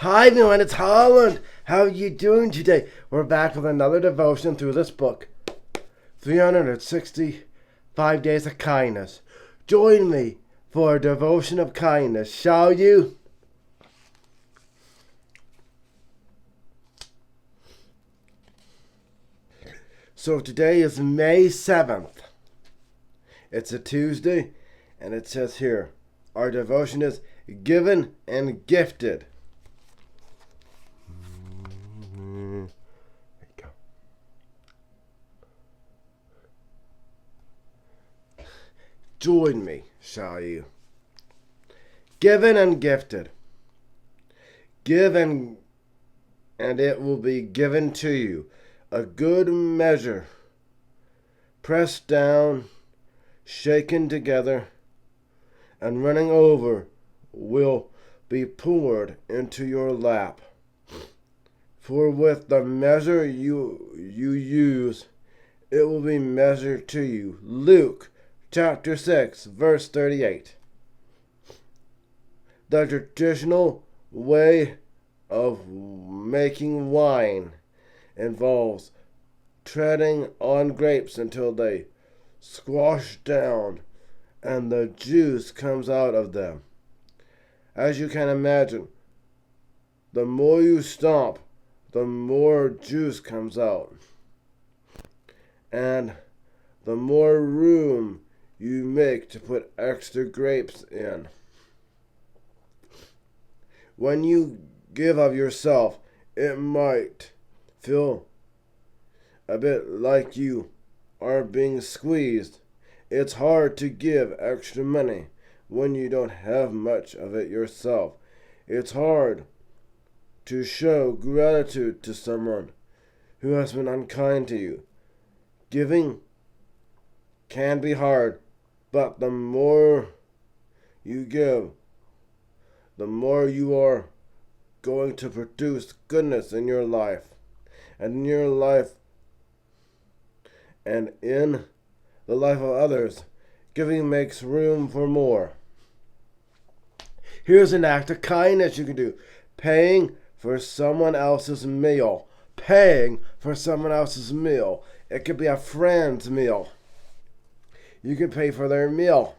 Hi everyone, it's Holland. How are you doing today? We're back with another devotion through this book, 365 Days of Kindness. Join me for a devotion of kindness, shall you? So today is May 7th. It's a Tuesday, and it says here, our devotion is given and gifted. There you go. Join me, shall you? Given and gifted. Give and it will be given to you. A good measure, pressed down, shaken together, and running over will be poured into your lap. For with the measure you use, it will be measured to you. Luke chapter 6, verse 38. The traditional way of making wine involves treading on grapes until they squash down and the juice comes out of them. As you can imagine, the more you stomp, the more juice comes out, and the more room you make to put extra grapes in. When you give of yourself, it might feel a bit like you are being squeezed. It's hard to give extra money when you don't have much of it yourself. It's hard to show gratitude to someone who has been unkind to you. Giving can be hard, but the more you give, the more you are going to produce goodness in your life. And in your life and in the life of others, giving makes room for more. Here's an act of kindness you can do. Paying for someone else's meal. Paying for someone else's meal. It could be a friend's meal. You can pay for their meal.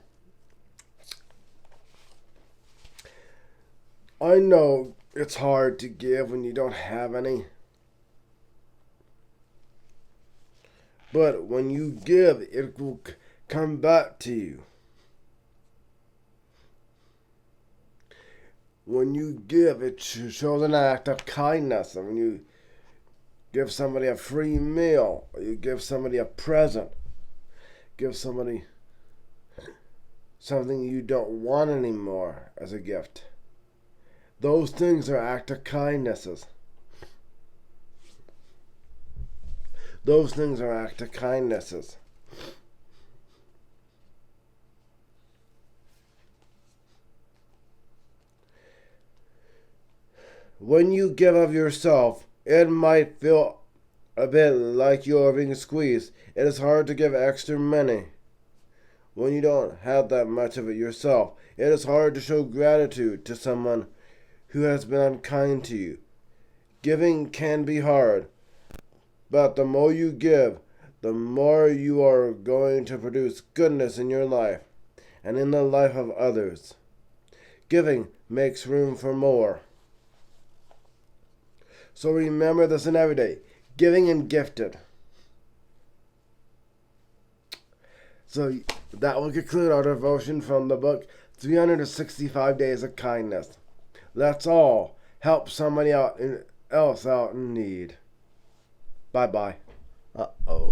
I know it's hard to give when you don't have any. But when you give, it will come back to you. When you give, it shows an act of kindness. And when you give somebody a free meal, or you give somebody a present, give somebody something you don't want anymore as a gift. Those things are acts of kindnesses. Those things are acts of kindnesses. When you give of yourself, it might feel a bit like you are being squeezed. It is hard to give extra money when you don't have that much of it yourself. It is hard to show gratitude to someone who has been unkind to you. Giving can be hard, but the more you give, the more you are going to produce goodness in your life and in the life of others. Giving makes room for more. So remember this in every day. Giving and gifted. So that will conclude our devotion from the book 365 Days of Kindness. Let's all help somebody else out in need. Bye-bye. Uh-oh.